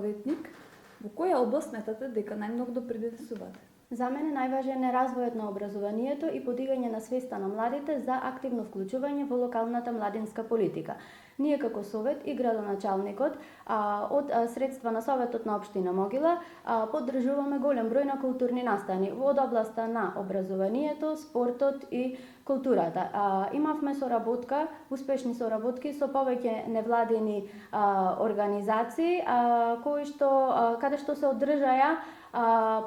советник, во која област сметате дека најмногу допринесувате? За мене најважен е развојот на образованието и подигање на свеста на младите за активно вклучување во локалната младинска политика. Ние како совет и градоначалникот од средства на Советот на општина Могила поддржуваме голем број на културни настани во областа на образованието, спортот и културата. Имавме соработка, успешни соработки со повеќе невладини организации каде што се одржаја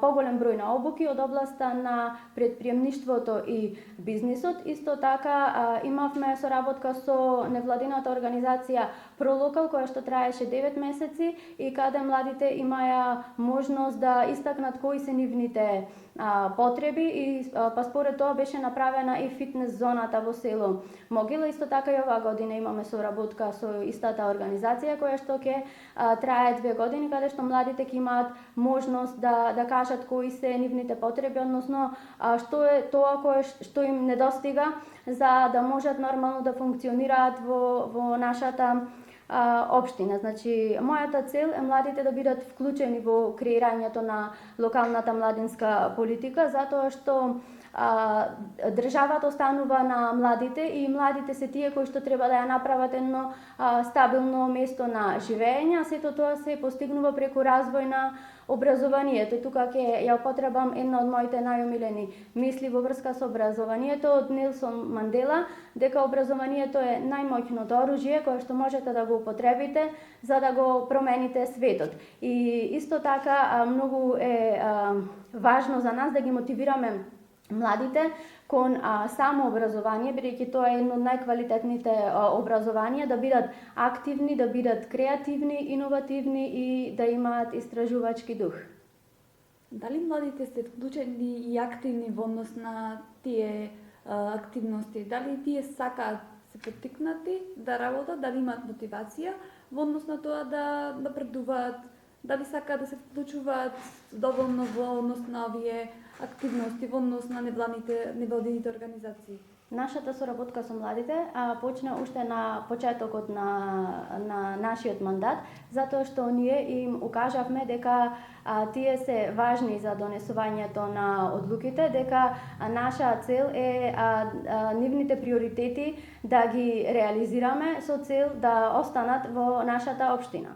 поголем број на обуки од областа на предприемништвото и бизнисот. Исто така имавме соработка со невладината организација Пролокал, која што траеше 9 месеци и каде младите имаја можност да истакнат кои се нивните потреби и според тоа беше направена и фитнес зоната во село Могила. Исто така и оваа година имаме соработка со истата организација која што ќе трае 2 години, каде што младите ќе имаат можност да кажат кои се нивните потреби, односно што е тоа што им недостига за да можат нормално да функционираат во нашата општина. Значи, мојата цел е младите да бидат вклучени во креирањето на локалната младинска политика, затоа што државата останува на младите и младите се тие кои што треба да ја направат едно стабилно место на живење, а сето тоа се постигнува преку развој на образованието. Тука ќе ја употребам една од моите најомилени мисли во врска со образованието од Нелсон Мандела, дека образованието е најмоќното оружје кое што можете да го употребите за да го промените светот. И исто така многу е важно за нас да ги мотивираме младите кон самообразование, бидејќи тоа е едно од најквалитетните образованија, да бидат активни, да бидат креативни, иновативни и да имаат истражувачки дух. Дали младите се вклучени и активни во однос на тие активности? Дали тие сакаат се поттикнати да работат, дали имаат мотивација во однос на тоа да напредуваат, дали сакаат да се вклучуваат доволно во однос на овие активности во однос на невладините организации? Нашата соработка со младите почна уште на почетокот на нашиот мандат, затоа што ние им укажавме дека тие се важни за донесувањето на одлуките, дека наша цел е нивните приоритети да ги реализираме со цел да останат во нашата општина.